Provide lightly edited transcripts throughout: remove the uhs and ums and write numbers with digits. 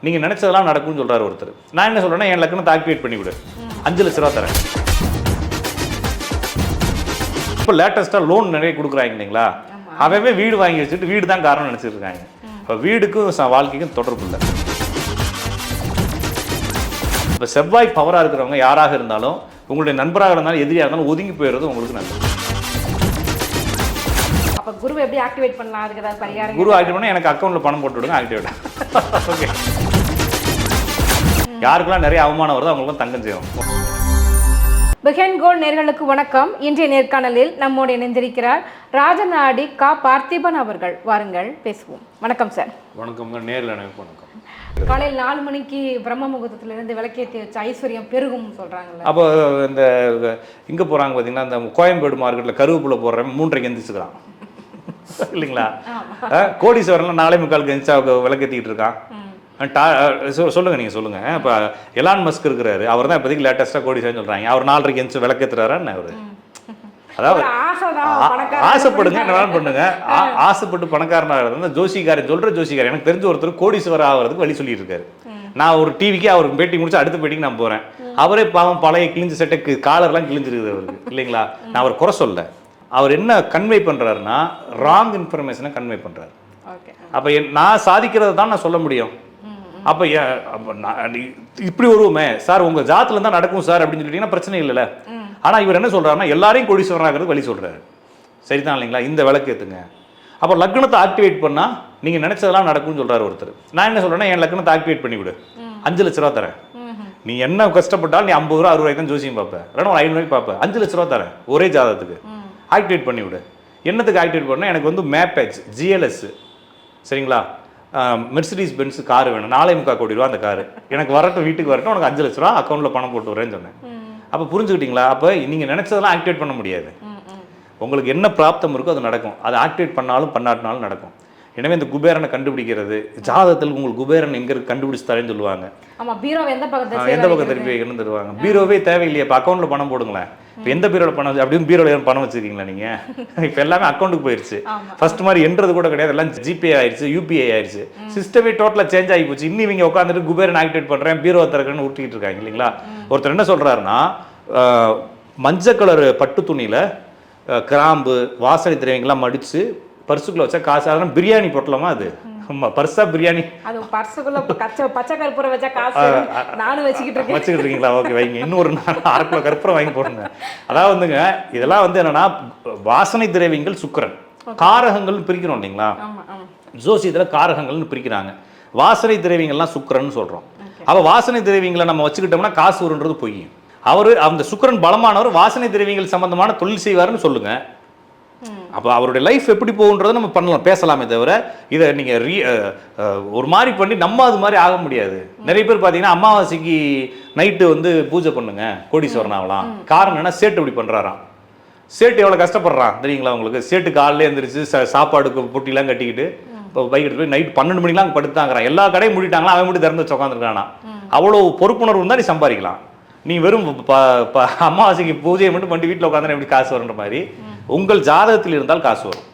நீங்கள் நினச்சதெல்லாம் நடக்கும்னு சொல்கிறார் ஒருத்தர். நான் என்ன சொல்கிறேன்னா, என் லக்கணத்தை ஆக்டிவேட் பண்ணிவிடு, 5 லட்ச ரூபா தரேன். இப்போ லேட்டஸ்ட்டாக லோன் நிறைய கொடுக்குறாங்க இல்லைங்களா, அவவே வீடு வாங்கி வச்சுட்டு வீடு தான் காரணம் நினச்சிட்டு இருக்காங்க. இப்போ வீடுக்கும் வாழ்க்கைக்கும் தொடர்பு இல்லை. இப்போ செவ்வாய் பவராக இருக்கிறவங்க யாராக இருந்தாலும், உங்களுடைய நண்பராக இருந்தாலும் எதிரியாக இருந்தாலும் ஒதுங்கி போயிடுறது உங்களுக்கு நல்லது. அப்ப குரு எப்படி ஆக்டிவேட் பண்ணலாம், அதுக்கு ஏதாவது பரிகாரம்? குரு ஆக்டிவேட் பண்ணா எனக்கு அக்கௌண்ட்ல பணம் போட்டு விடுங்க, ஆக்டிவேட். ஓகே. யாருக்கெல்லாம் நிறைய அவமானம் வருதோ அவங்களுக்கு தங்கம் செய்யும். பிஹைண்ட் கோல்ட் நேயர்களுக்கு வணக்கம். இன்றைய நேர்காணலில் நம்மோடு இணைந்திருக்கிறார் ராஜநாடி கா பார்த்திபன் அவர்கள். வாருங்கள் பேசுவோம். வணக்கம் சார். வணக்கம்ங்க. நேரில் எனக்கு வணக்கம். காலையில் 4 மணிக்கு பிரம்ம முகூர்த்தத்திலிருந்து விளக்கேற்றி வச்ச ஐஸ்வர்யம் பெருகும் சொல்றாங்கல்ல. அப்போ இந்த இங்க போறாங்க பாத்தீங்கன்னா, இந்த கோயம்பேடு மார்க்கெட்ல கருவேப்பிலை போடுறேன் 3:30 எந்திரிச்சுக்கிறான் இல்லைங்களா. கோடீஸ்வரன்லாம் 4:45 எந்திரிச்சா விளக்கேற்றிக்கிட்டு இருக்கான். சொல்லுங்க, நீங்க சொல்லுங்க. இப்போ எலான் மஸ்க் இருக்கிறாரு, அவர் தான் இப்போதைக்கு லேட்டஸ்டா கோடீஸ்வரன் சொல்றாங்க. அவர் 4:30 எந்திரிச்சு விளக்கேற்றுறாருன்னு அவரு. அதாவது ஆசைப்படுங்க, என்ன பண்ணுங்க, ஆசைப்பட்டு பணக்காரனாக இருந்தால் ஜோசிகாரன் சொல்ற ஜோசிகாரன் எனக்கு தெரிஞ்ச ஒருத்தர் கோடீஸ்வரர் ஆகிறதுக்கு வழி சொல்லிட்டு இருக்காரு. நான் ஒரு டிவிக்கு அவருக்கு பேட்டி முடிச்சு அடுத்த பேட்டிக்கு நான் போறேன். அவரே பாவம் பழைய கிழிஞ்ச செட்டுக்கு காலர்லாம் கிழிஞ்சிருக்குது அவருக்கு இல்லைங்களா. நான் அவர் குறை சொல்ல, அவர் என்ன கன்வே பண்றாருன்னா ராங் இன்ஃபர்மேஷனை கன்வே பண்றாரு. அப்ப நான் சாதிக்கிறது தான் நான் சொல்ல முடியும். அப்ப இப்படி வருவோமே சார், உங்க ஜாத்துல தான் நடக்கும் சார் அப்படின்னு சொல்லிட்டீங்கன்னா பிரச்சனை இல்லைல்ல. ஆனால் இவர் என்ன சொல்கிறாருன்னா, எல்லாரையும் கோடீஸ்வரனாகிறது வழி சொல்கிறாரு. சரிதான் இல்லைங்களா. இந்த விளக்கு ஏற்றுங்க. அப்போ லக்னத்தை ஆக்டிவேட் பண்ணால் நீங்கள் நினச்சதெல்லாம் நடக்கும்னு சொல்கிறார் ஒருத்தர். நான் என்ன சொல்கிறேன்னா, என் லக்னத்தை ஆக்டிவேட் பண்ணிவிடு, 5 லட்ச ரூபா தரேன். நீ என்ன கஷ்டப்பட்டாலும் நீ 50 ரூபா 60 தான் ஜோசியம் பார்ப்பேன், இல்லைன்னா ஒரு 500 பார்ப்பேன். 5 லட்ச ரூபா தரேன் ஒரே ஜாதகத்துக்கு. ஆக்டிவேட் பண்ணிவிடு. என்னத்துக்கு ஆக்டிவேட் பண்ணால், எனக்கு வந்து மேப்பேஜ் GLS சரிங்களா, மெர்சிடிஸ் பென்ஸ் காரு வேணும், 4.25 கோடி ரூபா அந்த காரு எனக்கு வரட்டும், வீட்டுக்கு வரட்டும், உனக்கு 5 லட்ச ரூபா அக்கௌண்ட்டில் பணம் போட்டு வரேன்னு சொன்னேன். அப்போ புரிஞ்சுக்கிட்டீங்களா. அப்போ நீங்கள் நினச்சதெல்லாம் ஆக்டிவேட் பண்ண முடியாது. உங்களுக்கு என்ன பிராப்தம் இருக்கோ அது நடக்கும். அதை ஆக்டிவேட் பண்ணாலும் பண்ணாட்டினாலும் நடக்கும். எனவே இந்த குபேரனை கண்டுபிடிக்கிறது, ஜாதகத்தில் உங்களுக்கு குபேரன் எங்கே கண்டுபிடிச்சு தரேன்னு சொல்லுவாங்க. எந்த பக்கம் திருப்பி வைக்கணும்னு தருவாங்க. பீரோவே தேவையில்லையே, இப்போ அக்கௌண்ட்டில் பணம் போடுங்களேன். இப்போ எந்த பீரோவில் பணம் அப்படின்னு பீரோவில் பணம் வச்சுருக்கீங்களா நீங்கள்? இப்போ எல்லாமே அக்கௌண்ட்டுக்கு போயிடுச்சு. ஃபர்ஸ்ட் மாதிரி என்றது கூட கிடையாது, எல்லாம் ஜிபே ஆயிடுச்சு, UPI ஆயிடுச்சு. சிஸ்டமே டோட்டலாக சேஞ்ச் ஆகி போச்சு. இன்னும் இவங்க உட்காந்துட்டு குபேரன் ஆக்டிவேட் பண்ணுறேன், பீரோ திறக்கணும்னு ஊட்டிக்கிட்டு இருக்காங்க இல்லைங்களா. ஒருத்தர் என்ன சொல்கிறாருன்னா, மஞ்சள் கலர் பட்டு துணியில் கிராம்பு வாசனை திரவியங்கள்லாம் மடித்து பர்சுக்குள்ள வச்சா காசு. அதெல்லாம் பிரியாணி பொட்டலமா அது? பர்ஸா பிரியாணி வச்சுக்கிட்டு இருக்கீங்களா? ஓகே வைங்க, இன்னும் ஒரு 1/2 கிலோ கற்பூரம் வாங்கி போடுங்க. அதாவது வந்துங்க, இதெல்லாம் வந்து என்னன்னா வாசனை திரவியங்கள் சுக்கிரன், காரகங்கள் பிரிக்கிறோம் இல்லைங்களா. ஜோசியத்தில் காரகங்கள்னு பிரிக்கிறாங்க. வாசனை திரவியங்கள்லாம் சுக்கிரன்னு சொல்றோம். அப்ப வாசனை திரவியங்களை நம்ம வச்சுக்கிட்டோம்னா காசு வருன்றது பொய். அவரு அந்த சுக்கிரன் பலமானவர், வாசனை திரவியங்கள் சம்பந்தமான தொழில் செய்வாருன்னு சொல்லுங்க. அப்போ அவருடைய லைஃப் எப்படி போகுன்றதை நம்ம பண்ணலாம், பேசலாமே தவிர இதை நீங்கள் ஒரு மாதிரி பண்ணி நம்ம அது மாதிரி ஆக முடியாது. நிறைய பேர் பார்த்தீங்கன்னா அமாவாசைக்கு நைட்டு வந்து பூஜை பண்ணுங்க கோடீஸ்வரன் ஆகலாம். காரணம் என்ன, சேட்டு இப்படி பண்ணுறாராம். சேட்டு எவ்வளோ கஷ்டப்படுறான் தெரியுங்களா உங்களுக்கு. சேட்டு காலையில் எழுந்திரிச்சு சாப்பாடுக்கு பொட்டிலாம் கட்டிக்கிட்டு இப்போ பைக் எடுத்து போய் நைட் 12 மணிக்கெலாம் அங்கே படுத்தாங்கிறான். எல்லா கடையும் மூடிட்டாங்களா, அவன் மட்டும் திறந்து வச்சு உட்காந்துருக்கானா. அவ்வளோ பொறுப்புணர்வு இருந்தால் நீ சம்பாதிக்கலாம். நீ வெறும் அமாவாசைக்கு பூஜையை மட்டும் பண்ணி வீட்டில் உட்காந்து எப்படி காசு வருன்ற மாதிரி உங்கள் ஜாதகத்தில் இருந்தால் காசு வரும்.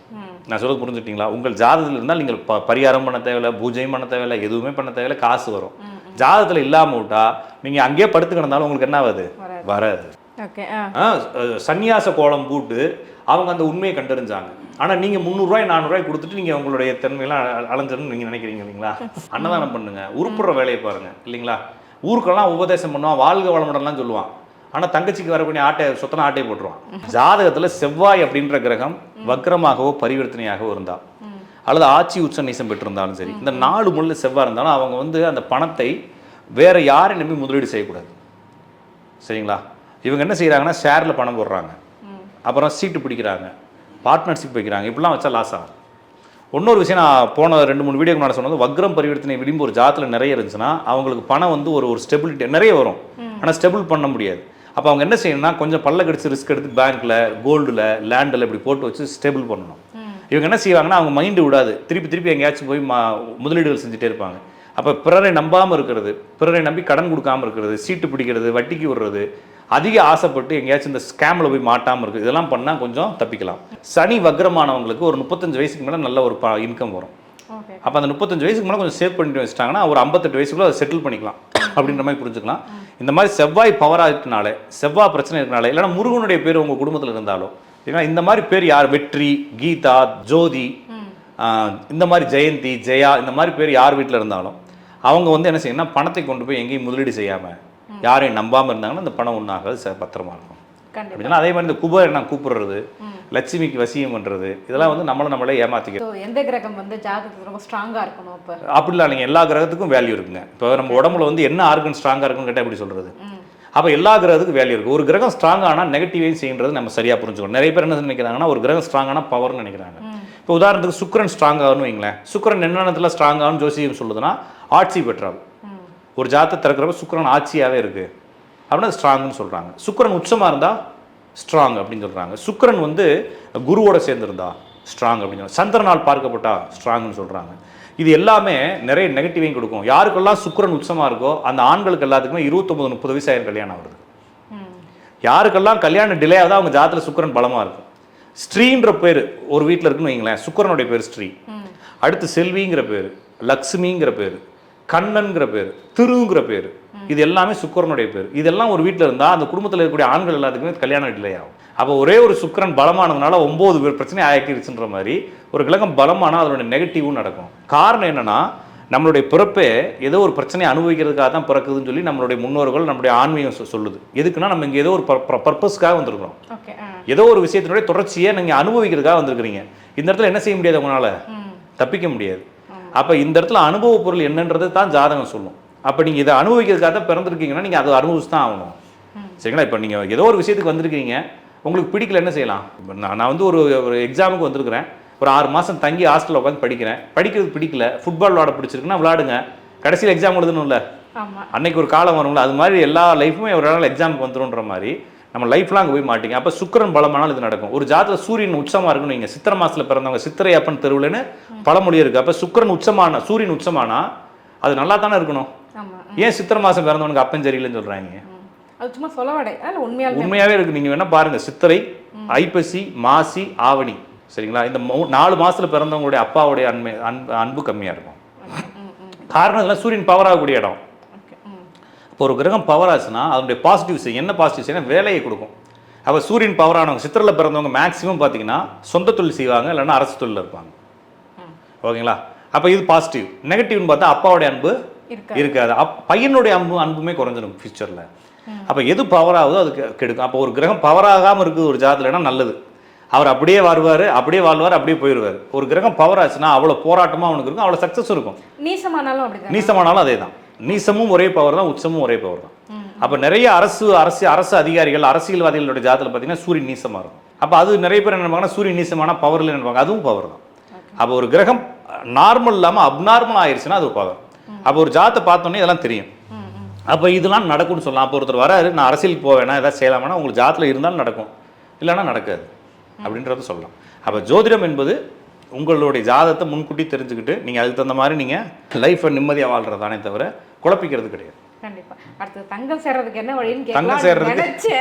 நான் சொல்றது புரிஞ்சுட்டீங்களா. உங்கள் ஜாதகத்தில் இருந்தால் நீங்கள் பரிகாரம் பண்ண தேவையில்லை, பூஜையும் பண்ண தேவையில்லை, எதுவுமே பண்ண தேவையில்லை, காசு வரும். ஜாதகத்தில் இல்லாமல் விட்டா நீங்கள் அங்கேயே படுத்து கிடந்தாலும் உங்களுக்கு என்ன ஆகுது, வராது. சன்னியாச கோலம் போட்டு அவங்க அந்த உண்மையை கண்டறிஞ்சாங்க. ஆனால் நீங்கள் 300 ரூபாய் 400 ரூபாய் கொடுத்துட்டு நீங்கள் உங்களுடைய தன்மையெல்லாம் அலைஞ்சிடணும்னு நீங்கள் நினைக்கிறீங்க இல்லைங்களா. அன்னதானம் பண்ணுங்க, உருப்புற வேலையை பாருங்க இல்லைங்களா. ஊருக்கெல்லாம் உபதேசம் பண்ணுவான், வாழ்க வளமுடன்லாம் சொல்லுவான். ஆனால் தங்கச்சிக்கு வரக்கூடிய சொத்தனை ஆட்டையை போட்டுருவான். ஜாதகத்தில் செவ்வாய் அப்படின்ற கிரகம் வக்ரமாகவோ பரிவர்த்தனையாகவோ இருந்தால், அல்லது ஆட்சி உச்ச நீசம் பெற்றிருந்தாலும் சரி, இந்த 4 முள்ள செவ்வாய் இருந்தாலும் அவங்க வந்து அந்த பணத்தை வேற யாரை நம்பி முதலீடு செய்யக்கூடாது. சரிங்களா. இவங்க என்ன செய்கிறாங்கன்னா, ஷேரில் பணம் போடுறாங்க, அப்புறம் சீட்டு பிடிக்கிறாங்க, பார்ட்னர்ஷிப் வைக்கிறாங்க. இப்படிலாம் வச்சா லாஸ் ஆகும். இன்னொரு விஷயம், நான் போன 2-3 வீடியோக்கு முன்னாடி சொன்னது, வக்ரம் பரிவர்த்தனை விளிம்பு ஒரு ஜாதத்தில் நிறைய இருந்துச்சுன்னா அவங்களுக்கு பணம் வந்து ஒரு ஸ்டெபிலிட்டி நிறைய வரும், ஆனால் ஸ்டெபிள் பண்ண முடியாது. அப்போ அவங்க என்ன செய்யணும்னா, கொஞ்சம் பல்ல கடிச்சு ரிஸ்க் எடுத்து பேங்க்கில், கோல்டில், லேண்டில் இப்படி போட்டு வச்சு ஸ்டேபிள் பண்ணணும். இவங்க என்ன செய்வாங்கன்னா, அவங்க மைண்டு விடாது, திருப்பி எங்கேயாச்சும் போய் முதலீடுகள் செஞ்சுட்டே இருப்பாங்க. அப்போ பிறரை நம்பாமல் இருக்கிறது, பிறரை நம்பி கடன் கொடுக்காமல் இருக்கிறது, சீட்டு பிடிக்கிறது, வட்டிக்கு விடுறது, அதிக ஆசைப்பட்டு எங்கேயாச்சும் இந்த ஸ்கேமில் போய் மாட்டாமல் இருக்குது, இதெல்லாம் பண்ணால் கொஞ்சம் தப்பிக்கலாம். சனி வக்ரமானவங்களுக்கு ஒரு 35 வயசுக்கு மேலே நல்ல ஒரு இன்கம் வரும். அப்போ அந்த 35 வயசுக்கு மேலே கொஞ்சம் சேவ் பண்ணிட்டு வச்சிட்டாங்கன்னா ஒரு 58 வயசுக்குள்ள அதை செட்டில் பண்ணிக்கலாம் அப்படின்ற மாதிரி புரிஞ்சுக்கலாம். இந்த மாதிரி செவ்வாய் பவர் ஆகிட்டனாலே, செவ்வாய் பிரச்சனை இருக்கனால, இல்லைன்னா முருகனுடைய பேர் உங்கள் குடும்பத்தில் இருந்தாலும், ஏன்னா இந்த மாதிரி பேர் யார், வெற்றி, கீதா, ஜோதி, இந்த மாதிரி ஜெயந்தி, ஜெயா, இந்த மாதிரி பேர் யார் வீட்டில் இருந்தாலும் அவங்க வந்து என்ன செய்யணும்னா பணத்தை கொண்டு போய் எங்கேயும் முதலீடு செய்யாமல் யாரையும் நம்பாமல் இருந்தாங்கன்னா அந்த பணம் ஒன்றாக பத்திரமா இருக்கும். அப்படின்னா அதே மாதிரி இந்த குபேரன் நான் கூப்பிடுறது, லட்சுமிக்கு வசியம் பண்றது, இதெல்லாம் வந்து நம்மளே ஏமாத்திக்கிறோம். எந்த கிரகம் வந்து ஜாதகத்துக்கு ரொம்ப ஸ்ட்ராங்கா இருக்கணும்? இப்போ அப்படிலாம் இல்லைங்க, எல்லா கிரகத்துக்கும் வேல்யூ இருக்குங்க. இப்போ நம்ம உடம்புல வந்து என்ன ஆர்கன் ஸ்ட்ராங்கா இருக்குன்னு கேட்டால் எப்படி சொல்றது? அப்போ எல்லா கிரகத்துக்கும் வேல்யூ இருக்குது. ஒரு கிரகம் ஸ்ட்ராங் ஆனால் நெகட்டிவையும் செய்யறது நம்ம சரியாக புரிஞ்சுக்கணும். நிறைய பேர் என்ன நினைக்கிறாங்கன்னா ஒரு கிரகம் ஸ்ட்ராங் ஆனால் பவர்னு நினைக்கிறாங்க. இப்போ உதாரணத்துக்கு சுக்கிரன் ஸ்ட்ராங் ஆகணும்னு வைங்களேன். சுக்கிரன் என்னென்னத்துல ஸ்ட்ராங் ஆகணும் ஜோசியம் சொல்லுதுன்னா ஆட்சி பெற்றால். ஒரு ஜாதத்தை திறக்கிறப்ப சுக்கிரன் ஆட்சியாகவே இருக்குது அப்படின்னா ஸ்ட்ராங்னு சொல்கிறாங்க. சுக்கிரன் உச்சமாக இருந்தால் ஸ்ட்ராங் அப்படின்னு சொல்கிறாங்க. சுக்கிரன் வந்து குருவோட சேர்ந்துருந்தா ஸ்ட்ராங் அப்படின்னு சொல்கிறாங்க. சந்திரனால் பார்க்கப்பட்டா ஸ்ட்ராங்னு சொல்கிறாங்க. இது எல்லாமே நிறைய நெகட்டிவையும் கொடுக்கும். யாருக்கெல்லாம் சுக்கிரன் உச்சமாக இருக்கோ அந்த ஆண்களுக்கு எல்லாத்துக்குமே 29-30 வயசு ஆயிரம் கல்யாணம் வருது. யாருக்கெல்லாம் கல்யாணம் டிலே ஆகுதோ அவங்க ஜாதத்தில் சுக்கிரன் பலமாக இருக்கும். ஸ்ரீன்ற பேர் ஒரு வீட்டில் இருக்குன்னு வைங்களேன், சுக்கிரனுடைய பேர் ஸ்ரீ. அடுத்து செல்விங்கிற பேர், லக்ஷ்மிங்கிற பேர், கண்ணன்கிற பேர், திருங்கிற பேர், இது எல்லாமே சுக்கிரனுடைய பேர். இதெல்லாம் ஒரு வீட்டில் இருந்தால் அந்த குடும்பத்தில் இருக்கக்கூடிய ஆண்கள் எல்லாத்துக்குமே கல்யாணம் டிலே ஆகும். அப்போ ஒரே ஒரு சுக்கிரன் பலமானதுனால 9 பேர் பிரச்சனை ஆக்கிடுச்சுன்ற மாதிரி ஒரு கிரகம் பலமானால் அதோட நெகட்டிவும் நடக்கும். காரணம் என்னன்னா நம்மளுடைய பிறப்பே ஏதோ ஒரு பிரச்சனையை அனுபவிக்கிறதுக்காக தான் பிறக்குதுன்னு சொல்லி நம்மளுடைய முன்னோர்கள் நம்மளுடைய ஆன்மீகம் சொல்லுது. எதுக்குன்னா நம்ம இங்கே ஏதோ ஒரு பர்பஸ்க்காக வந்திருக்கிறோம். ஏதோ ஒரு விஷயத்தினுடைய தொடர்ச்சியை நீங்கள் அனுபவிக்கிறதுக்காக வந்திருக்கிறீங்க. இந்த இடத்துல என்ன செய்ய முடியாது, உங்களால் தப்பிக்க முடியாது. அப்போ இந்த இடத்துல அனுபவ பொருள் என்னன்றது தான் ஜாதகம் சொல்லும். அப்போ நீங்கள் இதை அனுபவிக்கிறதுக்காக தான் பிறந்திருக்கீங்கன்னா நீங்கள் அதை அனுபவிச்சு தான் ஆகணும். சரிங்களா? இப்போ நீங்கள் ஏதோ ஒரு விஷயத்துக்கு வந்திருக்கீங்க, உங்களுக்கு பிடிக்கல, என்ன செய்யலாம்? இப்போ நான் வந்து ஒரு எக்ஸாமுக்கு வந்திருக்கிறேன், ஒரு 6 மாதம் தங்கி ஹாஸ்டலில் உட்காந்து படிக்கிறேன், படிக்கிறது பிடிக்கல, ஃபுட்பால் விளாட பிடிச்சிருக்குன்னா விளாடுங்க, கடைசியில் எக்ஸாம் எழுதணும்ல, அன்னைக்கு ஒரு காலம் வரும்ல. அது மாதிரி எல்லா லைஃப்புமே ஒரு நாள் எக்ஸாமுக்கு வந்துடும்ன்ற மாதிரி நம்ம லைஃப்லாம் அங்கே போய் மாட்டிங்க. அப்போ சுக்கிரன் பலமானால் இது நடக்கும். ஒரு ஜாதத்தில் சூரியன் உச்சமாக இருக்குன்னு நீங்கள் சித்திரை மாதத்தில் பிறந்தவங்க சித்திரை அப்பன் தெருவுலன்னு பழமொழி இருக்குது. அப்போ சுக்கிரன் உச்சமான சூரியன் உச்சமானா அது நல்லா தானே இருக்கணும். ஏன் சித்திரை மாதம் பிறந்தவனுக்கு அப்பன் சரியில்லைன்னு சொல்கிறாங்க? உண்மையாகவே இருக்குது. நீங்கள் வேணால் பாருங்கள், சித்திரை, ஐப்பசி, மாசி, ஆவணி, சரிங்களா, இந்த 4 மாதத்தில் பிறந்தவங்களுடைய அப்பாவுடைய அன்பு கம்மியாக இருக்கும். காரணம் இதெல்லாம் சூரியன் பவர் ஆகக்கூடிய இடம். இப்போ ஒரு கிரகம் பவர் ஆச்சுன்னா அதனுடைய பாசிட்டிவ்ஸ் என்ன? பாசிட்டிவ்ஸ் வேலையை கொடுக்கும். அப்போ சூரியன் பவர் ஆனவங்க சித்திரையில் பிறந்தவங்க மேக்ஸிமம் பார்த்தீங்கன்னா சொந்த தொழில் செய்வாங்க, இல்லைன்னா அரசு தொழில் இருப்பாங்க. ஓகேங்களா? அப்போ இது பாசிட்டிவ். நெகட்டிவ்னு பார்த்தா அப்பாவுடைய அன்பு இருக்காது, பையனுடைய அன்புமே குறைஞ்சிடும் ஃபியூச்சரில். அப்போ எது பவர் ஆகுதோ அதுக்கு கெடுக்கும். அப்போ ஒரு கிரகம் பவர் ஆகாமல் இருக்குது ஒரு ஜாதகம்னா நல்லது. அவர் அப்படியே வருவார், அப்படியே வாழ்வார், அப்படியே போயிடுவார். ஒரு கிரகம் பவர் ஆச்சுன்னா அவ்வளோ போராட்டமாக அவனுக்கு இருக்கும், அவ்வளோ சக்ஸஸ் இருக்கும். நீசமானாலும் அதே தான். நீசமும் ஒரே பவர் தான், உச்சமும் ஒரே பவர் தான். அப்போ நிறைய அரசு அதிகாரிகள், அரசியல்வாதிகளுடைய ஜாதகத்தில் பார்த்தீங்கன்னா சூரியன் நீசமாக இருக்கும். அப்போ அது நிறைய பேர் என்ன நினைப்பாங்கன்னா சூரியன் நீசமான பவரில் நினைப்பாங்க, அதுவும் பவர் தான். அப்போ ஒரு கிரகம் நார்மல் இல்லாமல் அப்நார்மல் ஆயிடுச்சுன்னா அது ஒரு பவர். அப்போ ஒரு ஜாதத்தை பார்த்தோன்னே இதெல்லாம் தெரியும். அப்போ இதெல்லாம் நடக்கும்னு சொல்லலாம். அப்போ ஒருத்தர் வராரு, நான் அரசியலுக்கு போவேனா ஏதாவது செய்யலாமான்னா உங்களுக்கு ஜாதத்தில் இருந்தாலும் நடக்கும், இல்லைன்னா நடக்காது அப்படின்றத சொல்லலாம். அப்போ ஜோதிடம் என்பது உங்களுடைய ஜாதகத்தை முன்கூட்டி தெரிஞ்சுக்கிட்டு நீங்கள் அதுக்கு தகுந்த மாதிரி நீங்கள் லைஃப்பை நிம்மதியாக வாழ்கிறதானே தவிர குழப்பிக்கிறது கிடையாது. கண்டிப்பா. அடுத்து தங்கம் சேர்றதுக்கு என்ன வழின்னு கேட்கலாம். தங்கம் சேர்றதுக்கு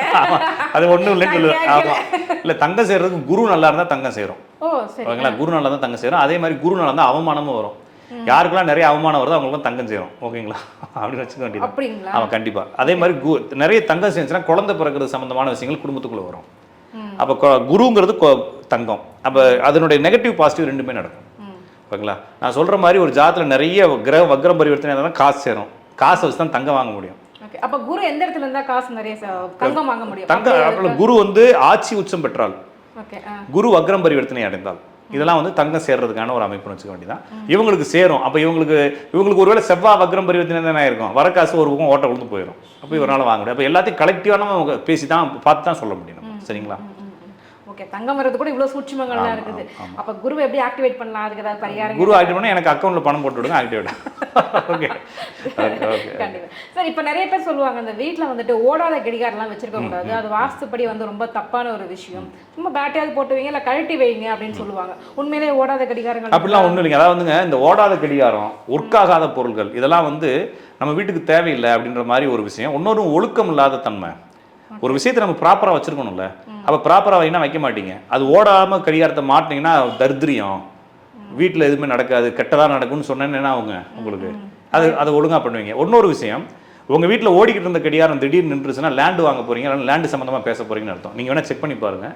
அது ஒன்றும் இல்லைன்னு சொல்லுவேன். ஆமாம், இல்லை, தங்கம் சேர்றதுக்கு குரு நல்லா இருந்தால் தங்கம் சேரும். ஓகேங்களா? குரு நல்லா தான் தங்கம் சேரும். அதே மாதிரி குரு நல்லா இருந்தால் அவமானமும் வரும். யாருக்கெல்லாம் நிறைய அவமானம் வருதோ அவங்களுக்கும் தங்கம் சேரும். ஓகேங்களா? அப்படின்னு வச்சுக்க வேண்டியது. ஆமாம், கண்டிப்பாக. அதே மாதிரி நிறைய தங்கம் சேர்ந்துச்சுன்னா குழந்தை பிறக்கிறது சம்மந்தமான விஷயங்கள் குடும்பத்துக்குள்ளே வரும். அப்போ குருங்கிறது தங்கம். அப்போ அதனுடைய நெகட்டிவ் பாசிட்டிவ் ரெண்டுமே நடக்கும். ஓகேங்களா? நான் சொல்கிற மாதிரி ஒரு ஜாதத்தில் நிறைய கிரக வக்ரம் பரிவர்த்தனை இருந்தால் காசு சேரும். காசை வச்சு தான் தங்கம் வாங்க முடியும். அப்போ குரு எந்த இடத்துல இருந்தால் காசு நிறைய தங்கம் வாங்க முடியும்? தங்கம் குரு வந்து ஆட்சி உச்சம் பெற்றால், குரு வக்ரம் பரிவர்த்தனை அடைந்தால், இதெல்லாம் வந்து தங்கம் சேர்றதுக்கான ஒரு அமைப்புன்னு வச்சுக்க வேண்டியதான். இவங்களுக்கு சேரும். அப்போ இவங்களுக்கு ஒருவேளை செவ்வாய் வக்ரம் பரிவர்த்தனை தானே இருக்கும், வர காசு ஒரு பக்கம் ஓட்ட விழுந்து போயிடும். அப்போ இவரால் வாங்க முடியும். அப்போ எல்லாத்தையும் கலெக்டிவான பேசி தான் பார்த்து தான் சொல்ல முடியும். சரிங்களா? ஓகே, தங்கம் வரது கூட இவ்வளோ சூட்சமங்கள்லாம் இருக்குது. அப்போ குருவை எப்படி ஆக்டிவேட் பண்ணலாம்? அதுக்கு ஏதாவது பரிகாரம்? குரு ஆக்டிவேட் பண்ணால் எனக்கு அக்கௌண்ட்டில் பணம் போட்டு விடுங்க, ஆக்டிவேட். ஓகே, கண்டிப்பாக சார். இப்போ நிறைய பேர் சொல்லுவாங்க அந்த வீட்டில் வந்துட்டு ஓடாத கடிகாரம்லாம் வச்சிருக்க கூடாது, அது வாஸ்துப்படி வந்து ரொம்ப தப்பான ஒரு விஷயம், சும்மா பேட்டையாவது போட்டு வைங்க இல்லை கழட்டி வைங்க அப்படின்னு சொல்லுவாங்க. உண்மையிலேயே ஓடாத கடிகாரங்கள் அப்படிலாம் ஒன்றும் இல்லைங்க. அதாவது வந்துங்க, இந்த ஓடாத கடிகாரம், ஒர்க் ஆகாத பொருட்கள், இதெல்லாம் வந்து நம்ம வீட்டுக்கு தேவையில்லை அப்படின்ற மாதிரி ஒரு விஷயம். இன்னொரு ஒழுக்கம் இல்லாத தன்மை. ஒரு விஷயத்தை நம்ம ப்ராப்பராக வச்சுருக்கணும்ல. அப்போ ப்ராப்பராக வைனா வைக்க மாட்டீங்க. அது ஓடாமல் கடிகாரத்தை மாட்டினீங்கன்னா தரித்திரியம், வீட்டில் எதுவுமே நடக்காது, கெட்டதாக நடக்கும்னு சொன்னேன்னு என்ன ஆகுங்க உங்களுக்கு? அதை ஒழுங்காக பண்ணுவீங்க. இன்னொரு விஷயம், உங்கள் வீட்டில் ஓடிக்கிட்டு இருந்த கடிகாரம் திடீர்னு நின்றுச்சுன்னா லேண்டு வாங்க போகிறீங்க, இல்லை லேண்டு சம்மந்தமாக பேச போகிறீங்கன்னு அர்த்தம். நீங்கள் வேணால் செக் பண்ணி பாருங்கள்.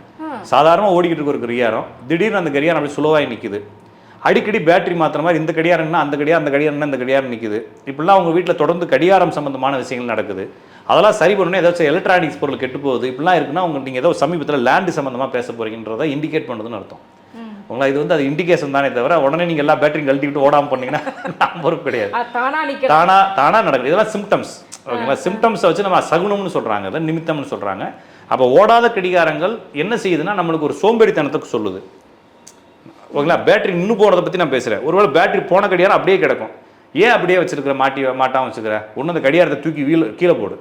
சாதாரணமாக ஓடிக்கிட்டு இருக்க ஒரு கடிகாரம் திடீர்னு அந்த கடிகாரம் அப்படி சுலவாகி நிற்குது. அடிக்கடி பேட்டரி மாற்றுற மாதிரி இந்த கடிகாரம்னா அந்த கடிகாரம்னா இந்த கடிகாரம் நிற்குது. இப்படிலாம் உங்கள் வீட்டில் தொடர்ந்து கடிகாரம் சம்மந்தமான விஷயங்கள் நடக்குது. அதெல்லாம் சரி பண்ணணும். ஏதாச்சும் எலக்ட்ரானிக்ஸ் பொருள் கெட்டு போகுது, இப்படிலாம் இருக்குன்னா நீங்கள் ஏதோ சமீபத்தில் லேண்டு சம்மந்தமாக பேச போகிறீங்கன்றதை இண்டிகேட் பண்ணுதுன்னு அர்த்தம். உங்களை இது அது இண்டிகேஷன் தானே தவிர உடனே நீங்கள் எல்லா பேட்டரி கழட்டிவிட்டு ஓடாமல் பண்ணீங்கன்னா பொறுப்பு கிடையாது. தானா நடக்குது. இதெல்லாம் சிம்டம்ஸ். ஓகேங்களா? சிம்டம்ஸை வச்சு நம்ம சகுனம்னு சொல்கிறாங்க, இல்லை நிமித்தம்னு சொல்கிறாங்க. அப்போ ஓடாத கடிகாரங்கள் என்ன செய்யுதுன்னா நம்மளுக்கு ஒரு சோம்பேறித்தனத்துக்கு சொல்லுது. ஓகேங்களா? பேட்டரி நின்று போனதை பற்றி நான் பேசுகிறேன். ஒருவேளை பேட்டரி போன கடிகாரம் அப்படியே கிடக்கும். ஏன் அப்படியே வச்சிருக்கிற, மாட்டாமல் வச்சுக்கிற, ஒன்று அந்த கடிகாரத்தை தூக்கி கீழே போடு.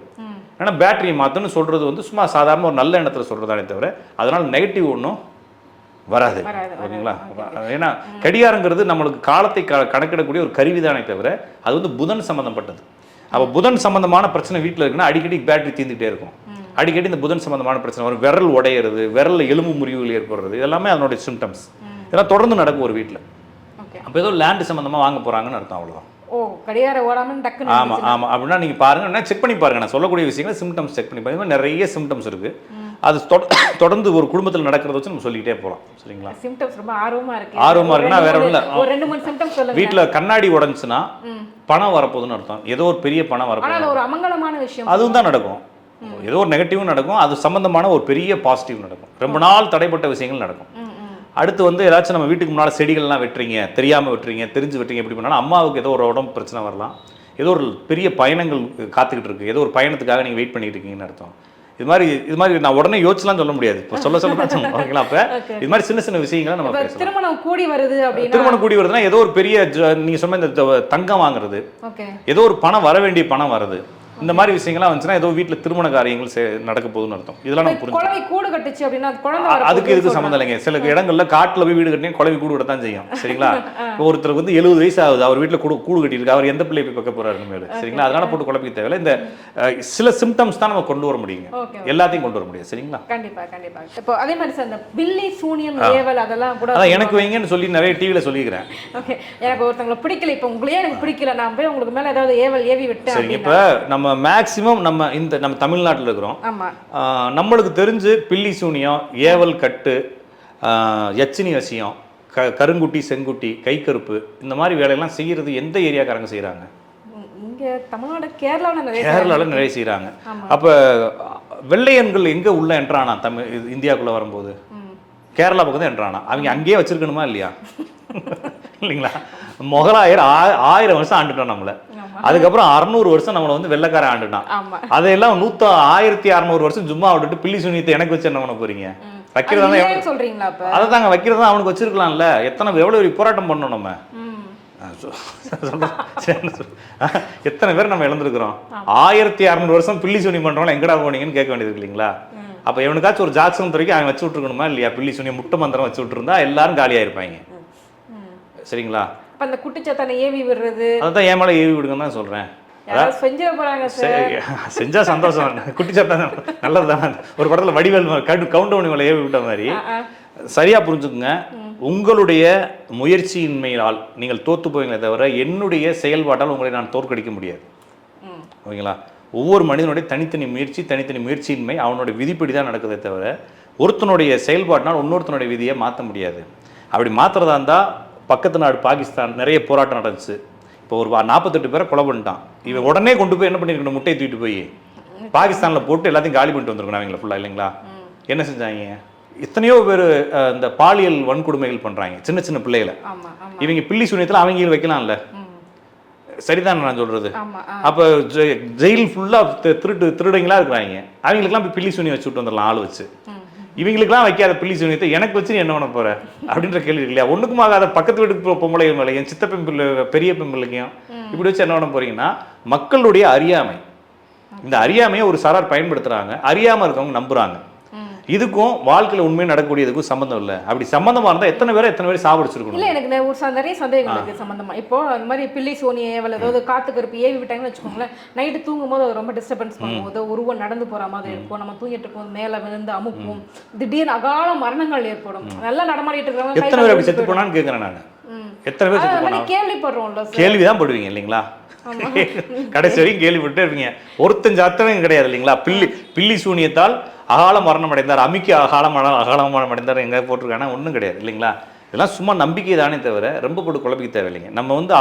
ஏன்னா பேட்டரியை மாற்றணும்னு சொல்கிறது சும்மா சாதாரண ஒரு நல்ல எண்ணத்தில் சொல்கிறதானே தவிர அதனால் நெகட்டிவ் ஒன்றும் வராது. ஓகேங்களா? ஏன்னா கடிகாரங்கிறது நம்மளுக்கு காலத்தை கணக்கிடக்கூடிய ஒரு கருவிதானே தவிர அது புதன் சம்மந்தப்பட்டது. அப்போ புதன் சம்மந்தமான பிரச்சனை வீட்டில் இருக்குன்னா அடிக்கடி பேட்டரி தீர்ந்துகிட்டே இருக்கும். அடிக்கடி இந்த புதன் சம்மந்தமான பிரச்சனை வரும். விரல் உடையிறது, விரலில் எலும்பு முறிவுகள் ஏற்படுறது, இதெல்லாமே அதனுடைய சிம்டம்ஸ். இதெல்லாம் தொடர்ந்து நடக்கும் ஒரு வீட்டில். அப்போ ஏதோ லேண்டு சம்மந்தமாக வாங்க போகிறாங்கன்னு அர்த்தம். அவ்வளோதான். ஆமாம் ஆமாம். அப்படின்னா நீங்கள் பாருங்கள், செக் பண்ணி பாருங்கள். நான் சொல்லக்கூடிய விஷயங்களை சிம்டம்ஸ் செக் பண்ணி பாருங்கள். நிறைய சிம்டம்ஸ் இருக்குது. அது தொடர்ந்து ஒரு குடும்பத்தில் நடக்கிறத வச்சு நம்ம சொல்லிக்கிட்டே போகலாம். சரிங்களா? சிம்டம்ஸ் ரொம்ப ஆர்வமாக இருக்குன்னா வேற ஒன்றும் இல்லை. ஒரு 2-3 சிம்டம்ஸ் சொல்லுங்க. வீட்டில் கண்ணாடி உடஞ்சுன்னா பணம் வரப்போகுதுன்னு அர்த்தம். ஏதோ ஒரு பெரிய பணம் வரப்போகுது. ஒரு அமங்கலமான விஷயம் அதுவும் தான் நடக்கும். ஏதோ ஒரு நெகட்டிவும் நடக்கும், அது சம்பந்தமான ஒரு பெரிய பாசிட்டிவ் நடக்கும். ரொம்ப நாள் தடைப்பட்ட விஷயங்கள் நடக்கும். அடுத்து ஏதாச்சும் நம்ம வீட்டுக்கு முன்னால் செடிகள்லாம் வெட்டுறீங்க, தெரியாமல் வெட்டுறீங்க, தெரிஞ்சு வெட்டுறீங்க, எப்படி பண்ணாலும் அம்மாவுக்கு ஏதோ ஒரு உடம்பு பிரச்சனை வரலாம். ஏதோ ஒரு பெரிய பயணங்கள் காத்துக்கிட்டு இருக்கு, ஏதோ ஒரு பயணத்துக்காக நீங்கள் வெயிட் பண்ணிட்டு இருக்கீங்கன்னு அர்த்தம். இது மாதிரி நான் உடனே யோசிச்சுலாம் சொல்ல முடியாது. இப்போ சொல்ல ஓகேங்களா? அப்போ இது மாதிரி சின்ன சின்ன விஷயங்களை நம்ம பேசலாம். திருமணம் கூடி வருதுன்னா ஏதோ ஒரு பெரிய நீங்கள் சொன்ன இந்த தங்கம் வாங்குறது, ஏதோ ஒரு பணம் வர வேண்டிய பணம் வருது, இந்த மாதிரி விஷயங்கள்லாம் வந்துச்சுன்னா ஏதோ வீட்டில் திருமண காரியங்கள் நடக்க போகுதுன்னு அர்த்தம். இதெல்லாம் நம்ம புரிஞ்சு அதுக்கு இதுக்கு சம்மந்தம் இல்லைங்க. சில இடங்களில் காட்டில் போய் வீடு கட்டினா குழவி கூடு கட்டத்தான் செய்யும். சரிங்களா? ஒருத்தருக்கு 70 வயசு ஆகுது, அவர் வீட்டில் கூடு கட்டியிருக்கு, அவர் எந்த பிள்ளையை போய் பார்க்க போறாரு மேலே. சரிங்களா? அதனால போட்டு குழப்பிக்க தேவையில்லை. இந்த சில சிம்டம்ஸ் தான் நம்ம கொண்டு வர முடியுங்க, எல்லாத்தையும் கொண்டு வர முடியாது. சரிங்களா? கண்டிப்பா. இப்போ அதே மாதிரி சார் இந்த பில்லி சூனியம் ஏவல் அதெல்லாம் கூட எனக்கு வைங்கன்னு சொல்லி நிறைய டிவியில் சொல்லிக்கிறேன். ஓகே, எனக்கு ஒருத்தவங்களை பிடிக்கல, இப்போ உங்களையே எனக்கு பிடிக்கல, நான் போய் உங்களுக்கு மேலே ஏதாவது ஏவல் ஏவி விட்டேன். சரிங்க. இப்போ நம்ம மேக்சிமம் நம்ம தமிழ்நாட்டில் இருக்கிறோம். நம்மளுக்கு தெரிஞ்சு பில்லி சூனியம், ஏவல் கட்டு, யட்சினி வசியம், கருங்குட்டி, செங்குட்டி, கை கருப்பு, இந்த மாதிரி வேலையெல்லாம் செய்யறது எந்த ஏரியாக்காரங்க செய்யறாங்க? கேரளாவில் நிறைய செய்யறாங்க. அப்ப வெள்ளையன்கள் எங்க உள்ள என்ட்ரானா இந்தியாவுக்குள்ள வரும்போது கேரளா பக்கம் தான் என்ட்ரானா. அவங்க அங்கேயே வச்சிருக்கணுமா இல்லையா? இல்லைங்களா? முகலாயர் 1000 வருஷம் ஆண்டுட்டோம் நம்மள. அதுக்கப்புறம் 600 வருஷம் நம்மளை வெள்ளைக்காரன் ஆண்டுட்டான். அதையெல்லாம் 1600 வருஷம் சும்மா விட்டுட்டு பில்லி சூனியத்தை எனக்கு வச்சு என்ன பண்ண போறீங்க? வைக்கிறதா சொல்றீங்களா? அதை தாங்க வைக்கிறதா அவனுக்கு வச்சிருக்கலாம்ல. எவ்வளவு போராட்டம் பண்ணணும் நம்ம. எத்தனை பேர் நம்ம இழந்திருக்கிறோம். 1600 வருஷம் பில்லி சூனியம் பண்றவங்க எங்கடா போனீங்கன்னு கேட்க வேண்டியது இல்லைங்களா? அப்ப எவனுக்காச்சும் ஒரு ஜாக்சன் துறைக்கு அவன் வச்சு விட்டுருக்கணுமா இல்லையா? பில்லி சூனியம் முட்டை மந்திரம் வச்சு விட்டுருந்தா எல்லாரும் காலியாயிருப்பாங்க. சரிங்களா? அந்த குட்டிச்சாத்தானை ஏவி விடுறது, அதான் ஏன் மேல ஏவி விடுங்கன்னு தான் சொல்றேன். செஞ்சா சந்தோஷம். குட்டிச்சாத்தான் நல்லது தானே. ஒரு படத்துல வடிவேல் கவுண்டவுன் மேல ஏவி விட்ட மாதிரி. சரியா புரிஞ்சுக்குங்க. உங்களுடைய முயற்சியின்மையால் நீங்கள் தோத்து போவீங்களே தவிர என்னுடைய செயல்பாட்டால் உங்களை நான் தோற்கடிக்க முடியாது. ஓகேங்களா? ஒவ்வொரு மனிதனுடைய தனித்தனி முயற்சியின்மை அவனுடைய விதிப்படி தான் நடக்குதே தவிர ஒருத்தனுடைய செயல்பாட்டினால் இன்னொருத்தனுடைய விதியை மாற்ற முடியாது. அப்படி மாற்றுறதா இருந்தால் பக்கத்து நாடு பாகிஸ்தான் நிறைய போராட்டம் நடந்துச்சு. இப்போ ஒரு 48 பேரை கொலை பண்ணிட்டான். இவன் உடனே கொண்டு போய் என்ன பண்ணிருக்கணும்? முட்டையை தூக்கிட்டு போய் பாகிஸ்தானில் போட்டு எல்லாத்தையும் காலி பண்ணிட்டு வந்துருக்கணும் அவங்கள ஃபுல்லாக. இல்லைங்களா? என்ன செஞ்சாங்க? எத்தனையோ பேர் இந்த பாலியல் வன்கொடுமைகள் பண்ணுறாங்க சின்ன சின்ன பிள்ளைகளை. இவங்க பில்லி சூனியத்தில் அவங்க வைக்கலாம்ல. சரிதான் நான் சொல்றது. அப்போ ஜெயில் ஃபுல்லாக திருடங்களா இருக்கிறாங்க. அவங்களுக்குலாம் போய் பில்லி சூனியம் வச்சு விட்டு வந்துடலாம் ஆள் வச்சு. இவங்களுக்குலாம் வைக்காத பில்லி சூனியத்தை எனக்கு வச்சு என்ன பண்ண போற அப்படின்ற கேள்வி இல்லையா? ஒண்ணுக்கும் ஆகாத பக்கத்து வீட்டுக்கு பொம்பளை மேலே என் சித்த பெம்பிள்ளை பெரிய பெம்பிள்ளைக்கும் இப்படி வச்சு என்ன பண்ண போறீங்கன்னா மக்களுடைய அறியாமை. இந்த அறியாமையை ஒரு சாரார் பயன்படுத்துறாங்க, அறியாம இருக்கவங்க நம்புறாங்க. இதுக்கும் வாழ்க்கையில் உண்மையை நடக்கக்கூடியதுக்கும் சம்பந்தம் இல்லை. அப்படி சம்பந்தமா இருந்தால் எத்தனை பேர் சாப்பிடுச்சிருக்கணும்? இல்லை, எனக்கு நிறைய சந்தேகங்கள் இருக்குது சம்பந்தமா. இப்போ அந்த மாதிரி பில்லி சோனியை ஏதாவது காத்து கருப்பு ஏவி விட்டாங்கன்னு வச்சுக்கோங்களேன். நைட்டு தூங்கும் போது அது ரொம்ப டிஸ்டர்பன்ஸ் பண்ணும்போது உருவம் நடந்து போற மாதிரி இருக்கும். நம்ம தூங்கிட்டு இருக்கும் மேலே விழுந்து அமுக்கும். திடீர்னு அகால மரணங்கள் ஏற்படும். நல்லா நடமாடிட்டு இருக்கிறவங்க எத்தனை பேர் அப்படி செத்து போனான்னு கேட்குறேன் நான். எத்தனை பேர் செத்து போனாங்க? கேள்விப்படுறோம்ல சார். கேள்விதான் படுவீங்க இல்லைங்களா? கடைசி வரைக்கும் கேள்விப்பட்டு இருப்பீங்க. ஒருத்தன் சத்தமே கிடையாது இல்லைங்களா? பில்லி சூனியத்தால் அகால மரணம் அடைந்தார், அமிக்கு அகால மரணம் அடைந்தார் எங்க போட்டிருக்காங்கன்னா ஒன்றும் கிடையாது இல்லைங்களா? இதெல்லாம் சும்மா நம்பிக்கை தானே தவிர ரொம்ப போட்டு குழப்பிக்க தேவையில்லைங்க. நம்ம வந்து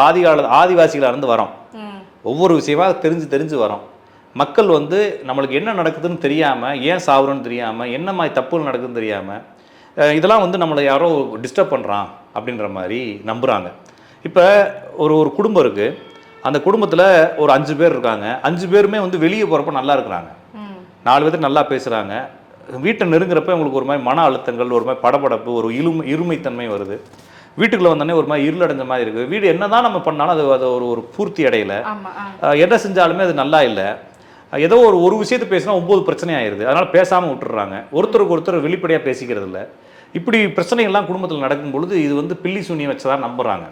ஆதிவாசிகளாக இருந்து வரோம், ஒவ்வொரு விஷயமா தெரிஞ்சு வரோம். மக்கள் வந்து நம்மளுக்கு என்ன நடக்குதுன்னு தெரியாமல், ஏன் சாவுறோன்னு தெரியாமல், என்ன மாதிரி தப்புகள் நடக்குதுன்னு தெரியாமல், இதெல்லாம் வந்து நம்மளை யாரோ டிஸ்டர்ப் பண்ணுறான் அப்படின்ற மாதிரி நம்புகிறாங்க. இப்போ ஒரு குடும்பம் இருக்குது, அந்த குடும்பத்தில் ஒரு 5 பேர் இருக்காங்க. 5 பேருமே வந்து வெளியே போகிறப்ப நல்லா இருக்கிறாங்க, 4 பேர் நல்லா பேசுகிறாங்க. வீட்டை நெருங்குறப்ப உங்களுக்கு ஒரு மாதிரி மன அழுத்தங்கள், ஒரு மாதிரி படபடப்பு, ஒரு இருமைத்தன்மை வருது. வீட்டுக்குள்ளே வந்தோடனே ஒரு மாதிரி இருளடைஞ்ச மாதிரி இருக்குது. வீடு என்ன தான் நம்ம பண்ணாலும் அது ஒரு பூர்த்தி அடையலை. என்ன செஞ்சாலுமே அது நல்லா இல்லை. ஏதோ ஒரு விஷயத்தை பேசினா 9 பிரச்சனை ஆயிடுது. அதனால் பேசாமல் விட்டுறாங்க. ஒருத்தருக்கு ஒருத்தர் வெளிப்படையாக பேசிக்கிறது இல்லை. இப்படி பிரச்சனைகள்லாம் குடும்பத்தில் நடக்கும் பொழுது இது வந்து பில்லி சூனியம் வச்சதான் நம்புறாங்க.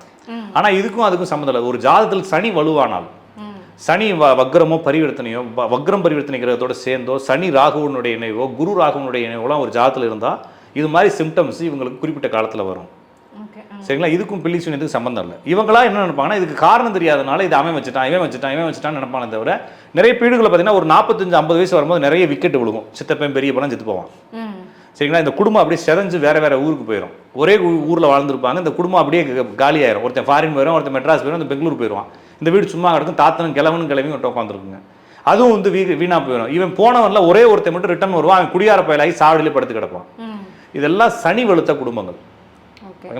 ஆனால் இதுக்கும் அதுக்கும் சம்மந்தம் இல்லை. ஒரு ஜாதகத்தில் சனி வலுவானால், சனி வக்ரமோ பரிவர்த்தனையோ, வக்ரம் பரிவர்த்தனை கிரகத்தோட சேர்ந்தோ, சனி ராகுவனுடைய இணைவோ, குரு ராகுவனுடைய இணைவோலாம் ஒரு ஜாதகத்தில் இருந்தால் இது மாதிரி சிம்டம்ஸ் இவங்களுக்கு குறிப்பிட்ட காலத்தில் வரும். சரிங்களா? இதுக்கும் பில்லி சூனியத்துக்கு சம்மந்தம் இல்லை. இவங்களா என்ன நினைப்பாங்கன்னா, இதுக்கு காரணம் தெரியாதனால இது அவன் வச்சுட்டான் நினைப்பானே தவிர, நிறைய வீடுகளை பார்த்தீங்கன்னா ஒரு 45-50 வயசு வரும்போது நிறைய விக்கெட் விழுகும். சித்தப்பையன் பெரிய பணம் செத்து போவான். சரிங்களா? இந்த குடும்பம் அப்படியே செதஞ்சு வேற ஊருக்கு போயிடும். ஒரே ஊரில் வாழ்ந்துருப்பாங்க, இந்த குடும்பம் அப்படியே காலியாயிரும். ஒருத்தன் ஃபாரின் போயிடும், ஒருத்தன் மெட்ராஸ் போயிடும், அந்த பெங்களூர் போயிடுவான். இந்த வீடு சும்மா கிடக்கும், தாத்தனும் கிழவனும் விட்டு உட்காந்துருக்குங்க. அதுவும் வந்து வீணா போயிடும். இவன் போனவன்ல ஒரே ஒருத்தன் மட்டும் ரிட்டர்ன் வருவான், அவன் குடியார பயலாகி சாவடியிலே படுத்து கிடப்பான். இதெல்லாம் சனி வலுத்த குடும்பங்கள்.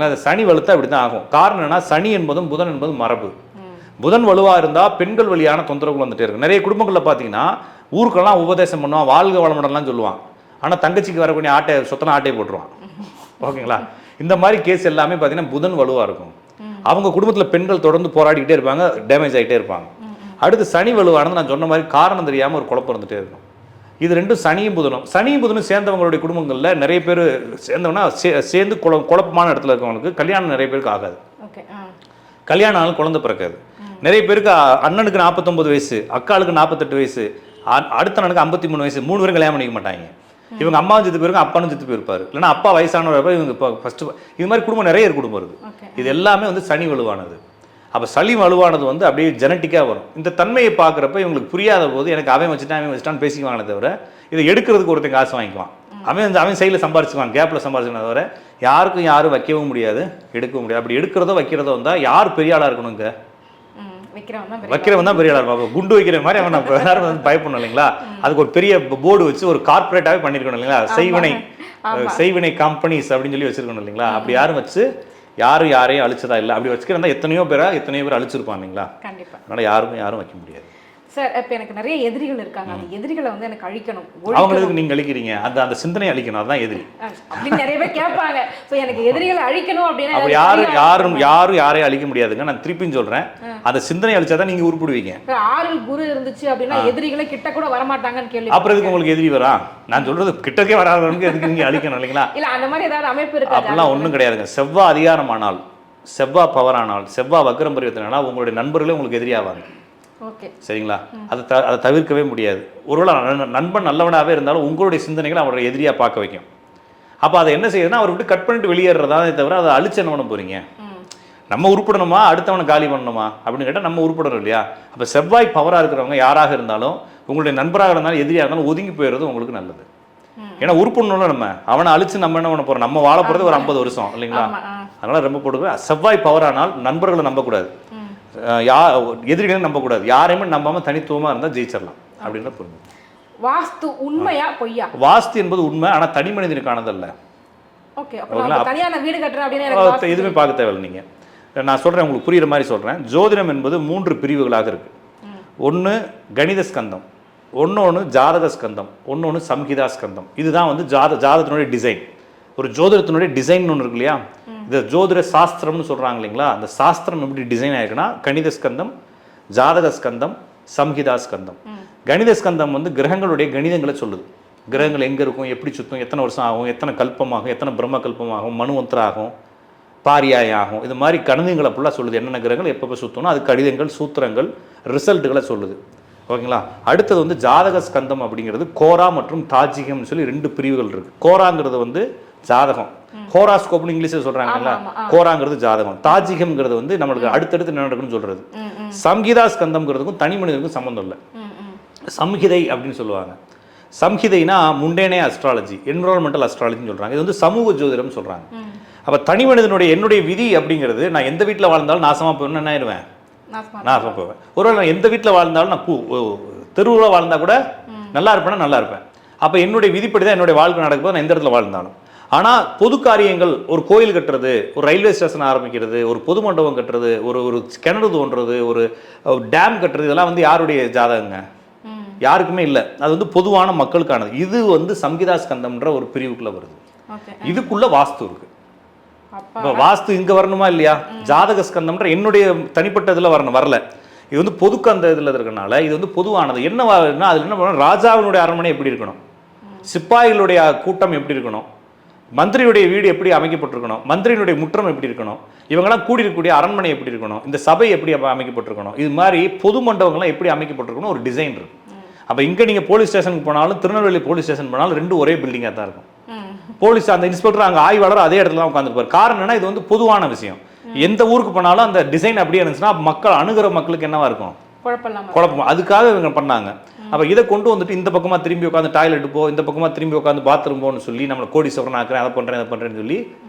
அது சனி வலுத்தா இப்படி தான் ஆகும். காரணம் என்ன? சனி என்பதும் புதன் என்பதும் மரபு. புதன் வலுவா இருந்தா பெண்கள் வழியான தொந்தரவுகள் வந்துட்டே இருக்கு. நிறைய குடும்பங்கள்ல பாத்தீங்கன்னா ஊருக்கெல்லாம் உபதேசம் பண்ணுவான், வாழ்க வளமுடன்லாம் சொல்லுவான். ஆனா தங்கச்சிக்கு வரக்கூடிய சொத்தனை ஆட்டையை போட்டுருவான். ஓகேங்களா? இந்த மாதிரி கேஸ் எல்லாமே பாத்தீங்கன்னா புதன் வலுவா இருக்கும். அவங்க குடும்பத்துல பெண்கள் தொடர்ந்து போராடிக்கிட்டே இருப்பாங்க, டேமேஜ் ஆகிட்டே இருப்பாங்க. அடுத்து சனி வலுவானது நான் சொன்ன மாதிரி காரணம் தெரியாம ஒரு குழப்பம் இருந்துட்டே இருக்கும். இது ரெண்டும் சனியும் புதனும் சேர்ந்தவங்களுடைய குடும்பங்களில் நிறைய பேர் சேர்ந்தவங்கன்னா சேர்ந்து குழப்பமான இடத்துல இருக்கவங்களுக்கு கல்யாணம் நிறைய பேருக்கு ஆகாது. கல்யாணம் ஆனாலும் குழந்தை பிறக்காது. நிறைய பேருக்கு அண்ணனுக்கு 49 வயசு, அக்காளுக்கு 48 வயசு, அடுத்த அண்ணனுக்கு 53 வயசு, 3 பேரும் கல்யாணம் பண்ணிக்க மாட்டாங்க. இவங்க அம்மாவும் செத்து போயிருக்கும், அப்பானும் செத்து போயிருப்பாரு, இல்லைன்னா அப்பா வயசானவர் இவங்க இப்போ ஃபர்ஸ்ட். இது மாதிரி குடும்பம் நிறைய குடும்பம் இருக்குது. இது எல்லாமே வந்து சனி வலுவானது. அப்போ சளி வலுவானது வந்து அப்படியே ஜெனட்டிக்காக வரும். இந்த தன்மையை பார்க்குறப்ப இவங்களுக்கு புரியாத போது எனக்கு அவன் வச்சுட்டான்னு பேசிக்குவாங்களே தவிர, இதை எடுக்கிறதுக்கு ஒருத்தன் காசு வாங்கிக்குவான். அவன் சைடில் சம்பாரிச்சுக்குவான், கேப்பில் சம்பாரிச்சுக்கணும் தவிர யாரும் வைக்கவும் முடியாது, எடுக்கவும் முடியாது. அப்படி எடுக்கிறதோ வைக்கிறதோ வந்தால் யார் பெரிய ஆளாக இருக்கணுங்க? வைக்கிறவன் தான் பெரிய ஆளாக இருப்பான். குண்டு வைக்கிற மாதிரி அவன் நம்ம எல்லாரும் வந்து பயப்படணும் இல்லைங்களா? அதுக்கு ஒரு பெரிய போர்டு வச்சு ஒரு கார்பரேட்டாகவே பண்ணியிருக்கணும் இல்லைங்களா? செய்வினை கம்பெனிஸ் அப்படின்னு சொல்லி வச்சிருக்கணும் இல்லைங்களா? அப்படி யாரும் வச்சு யாரையும் அழிச்சதா இல்லை. அப்படி வச்சுக்கிறதா எத்தனையோ பேர் அழிச்சிருப்பான் இல்லைங்களா? அதனால யாரும் வைக்க முடியாது. சார், இப்போ எனக்கு நிறைய எதிரிகள் இருக்காங்க. அந்த எதிரிகளை வந்து எனக்கு அழிக்கணும். அவங்களுக்கு நீங்க அழிக்கிறீங்க, அந்த சிந்தனை அழிக்கணும், அதுதான் எதிரி அப்படின்னு நிறைய பேர் கேட்பாங்க. ஸோ எனக்கு எதிரிகளை அழிக்கணும் அப்படின்னா அப்போ யாரையும் அழிக்க முடியாதுங்க. நான் திருப்பியும் சொல்றேன், அந்த சிந்தனை அழிச்சாதான் நீங்க உருப்பிடுவீங்க. 6 குரு இருந்துச்சு அப்படின்னா எதிரிகளை கிட்ட கூட வரமாட்டாங்கன்னு கேள்வி. அப்புறம் எதுக்கு உங்களுக்கு எதிரி வரா? நான் சொல்றது கிட்டக்கே வராதவனுக்கு எதுக்கு நீங்க அழிக்கணும் இல்லைங்களா? இல்ல அந்த மாதிரி ஏதாவது அமைப்பு இருக்கு? அப்படிலாம் ஒன்றும் கிடையாதுங்க. செவ்வாய் அதிகாரமானால், செவ்வாய் பவரானால், செவ்வாய் வக்ரம் பரிவர்த்தனை, உங்களுடைய நண்பர்களே உங்களுக்கு எதிரியாவாங்க. சரிங்களா? அதை தவிர்க்கவே முடியாது. ஒருவேளை நண்பன் நல்லவனாகவே இருந்தாலும் உங்களுடைய சிந்தனைகளை அவருடைய எதிரியாக பார்க்க வைக்கும். அப்போ அதை என்ன செய்யுதுன்னா அவர் விட்டு கட் பண்ணிட்டு வெளியேறதானே தவிர அதை அழிச்சு என்ன பண்ண போறீங்க? நம்ம உருப்படணுமா அடுத்தவனை காலி பண்ணணுமா அப்படின்னு கேட்டால் நம்ம உருப்படணும் இல்லையா? அப்போ செவ்வாய் பவராக இருக்கிறவங்க யாராக இருந்தாலும், உங்களுடைய நண்பராக இருந்தாலும் எதிரியாக இருந்தாலும் ஒதுங்கி போயிடுறது உங்களுக்கு நல்லது. ஏன்னா உருப்படணும்ல, நம்ம அவனை அழிச்சு நம்ம என்ன பண்ண போறோம்? நம்ம வாழ போகிறது ஒரு 50 வருஷம் இல்லைங்களா? அதனால ரொம்ப போடுவேன். செவ்வாய் பவரானால் நண்பர்களை நம்பக்கூடாது, எதிரிகளும் நம்பக்கூடாது. யாரையுமே நம்பாம தனித்துவமா இருந்தா ஜெயிச்சிடலாம் அப்படின்ற புரிஞ்சு. வாஸ்து உண்மையா பொய்யா? வாஸ்து என்பது உண்மை, ஆனா தனி மனிதனுக்கானதல்ல. எதுவுமே பார்க்க தேவையில்லை. நீங்க நான் சொல்றேன், உங்களுக்கு புரியுற மாதிரி சொல்றேன். ஜோதிடம் என்பது 3 பிரிவுகளாக இருக்கு. ஒன்று கணித ஸ்கந்தம், ஒன்னொன்று ஜாதக ஸ்கந்தம், ஒன்னொன்று சம்ஹிதா ஸ்கந்தம். இதுதான் வந்து ஜாதகத்தினுடைய டிசைன். ஒரு ஜோதிடத்தினுடைய டிசைன் ஒன்று இருக்கு இல்லையா? இந்த ஜோதிட சாஸ்திரம்னு சொல்றாங்க இல்லைங்களா? அந்த சாஸ்திரம் எப்படி டிசைன் ஆயிருக்குன்னா கணித ஸ்கந்தம், ஜாதக ஸ்கந்தம், சம்ஹிதா ஸ்கந்தம். கணித ஸ்கந்தம் வந்து கிரகங்களுடைய கணிதங்களை சொல்லுது. கிரகங்கள் எங்க இருக்கும், எப்படி சுத்தும், எத்தனை வருஷம் ஆகும், எத்தனை கல்பமாகும், எத்தனை பிரம்ம கல்பமாகும், மனுவந்தரம் ஆகும், பாரியாய் ஆகும். இது மாதிரி கணிதங்களை ஃபுல்லாக சொல்லுது. என்னென்ன கிரகங்கள் எப்போ சுத்தணும், அது கடிதங்கள், சூத்திரங்கள், ரிசல்ட்டுகளை சொல்லுது. ஓகேங்களா? அடுத்தது வந்து ஜாதக ஸ்கந்தம் அப்படிங்கிறது கோரா மற்றும் தாஜிகம்னு சொல்லி 2 பிரிவுகள் இருக்கு. கோராங்கிறது வந்து ஜாதகம், ஹோராஸ்கோப்னு இங்கிலீஷில் சொல்கிறாங்கல்ல, ஹோராங்கிறது ஜாதகம், தாஜிகம்ங்கிறது வந்து நம்மளுக்கு அடுத்தடுத்து என்ன நடக்குன்னு சொல்கிறது. சம்ஹிதா ஸ்கந்தம்ங்கிறதுக்கும் தனி மனிதனுக்கும் சம்மந்தம் இல்லை. சம்ஹிதை அப்படின்னு சொல்லுவாங்க. சம்ஹிதைனா முண்டேனே அஸ்ட்ராலஜி, என்விரான்மெண்டல் அஸ்ட்ராலஜின்னு சொல்கிறாங்க. இது வந்து சமூக ஜோதிடம் சொல்கிறாங்க. அப்போ தனி மனிதனுடைய என்னுடைய விதி அப்படிங்கிறது, நான் எந்த வீட்டில் வாழ்ந்தாலும் நாசமாக போவேன்னு என்ன ஆயிடுவேன், நாசமாக போவேன். ஒருவேளை நான் எந்த வீட்டில் வாழ்ந்தாலும் நான் தெருவில் வாழ்ந்தால் கூட நல்லா இருப்பேன்னா நல்லா இருப்பேன். அப்போ என்னுடைய விதிப்படி தான் என்னுடைய வாழ்க்கை நடக்கும்போது நான் எந்த இடத்துல வாழ்ந்தாலும். ஆனால் பொது காரியங்கள், ஒரு கோயில் கட்டுறது, ஒரு ரயில்வே ஸ்டேஷன் ஆரம்பிக்கிறது, ஒரு பொது மண்டபம் கட்டுறது, ஒரு கிணறு தோன்றது, ஒரு டேம் கட்டுறது, இதெல்லாம் வந்து யாருடைய ஜாதகங்க? யாருக்குமே இல்லை. அது வந்து பொதுவான மக்களுக்கானது. இது வந்து சம்ஹிதா ஸ்கந்தம்ன்ற ஒரு பிரிவுக்குள்ளே வருது. இதுக்குள்ள வாஸ்து இருக்கு. இப்போ வாஸ்து இங்கே வரணுமா இல்லையா? ஜாதக ஸ்கந்தம்ன்ற என்னுடைய தனிப்பட்ட இதில் வரல. இது வந்து பொதுக்கு அந்த இதில் இருக்கனால இது வந்து பொதுவானது. என்ன அதில் என்ன பண்ணணும், ராஜாவினுடைய அரண்மனை எப்படி இருக்கணும், சிப்பாய்களுடைய கூட்டம் எப்படி இருக்கணும், மந்திரியுடைய வீடு எப்படி அமைக்கப்பட்டிருக்கணும், மந்திரியினுடைய முற்றம் எப்படி இருக்கணும், இவங்கெல்லாம் கூடியிருக்கக்கூடிய அரண்மனை எப்படி இருக்கணும், இந்த சபை எப்படி அமைக்கப்பட்டிருக்கணும், இது மாதிரி பொது மண்டபங்கள்லாம் எப்படி அமைக்கப்பட்டிருக்கணும், ஒரு டிசைன் இருக்கு. அப்போ இங்கே நீங்கள் போலீஸ் ஸ்டேஷனுக்கு போனாலும், திருநெல்வேலி போலீஸ் ஸ்டேஷன் போனாலும் ரெண்டும் ஒரே பில்டிங்காக தான் இருக்கும். போலீஸ் அந்த இன்ஸ்பெக்டர் அங்கே ஆய்வாளர் அதே இடத்துல தான் உட்காந்துருப்பார். காரணம் என்னன்னா, இது வந்து பொதுவான விஷயம். எந்த ஊருக்கு போனாலும் அந்த டிசைன் அப்படியே இருந்துச்சுன்னா மக்கள் அணுகிற மக்களுக்கு என்னவா இருக்கும், குழப்பம். அதுக்காக இவங்க பண்ணாங்க. அப்போ இதை கொண்டு வந்துட்டு இந்த பக்கமாக திரும்பி உட்காந்து டாய்லெட் போ, இந்த பக்கமாக திரும்பி உட்காந்து பாத்ரூம் போன்னு சொல்லி நம்மளை கோடீஸ்வரன் ஆக்குறேன், அதை பண்ணுறேன், இதை பண்ணுறேன்னு சொல்லி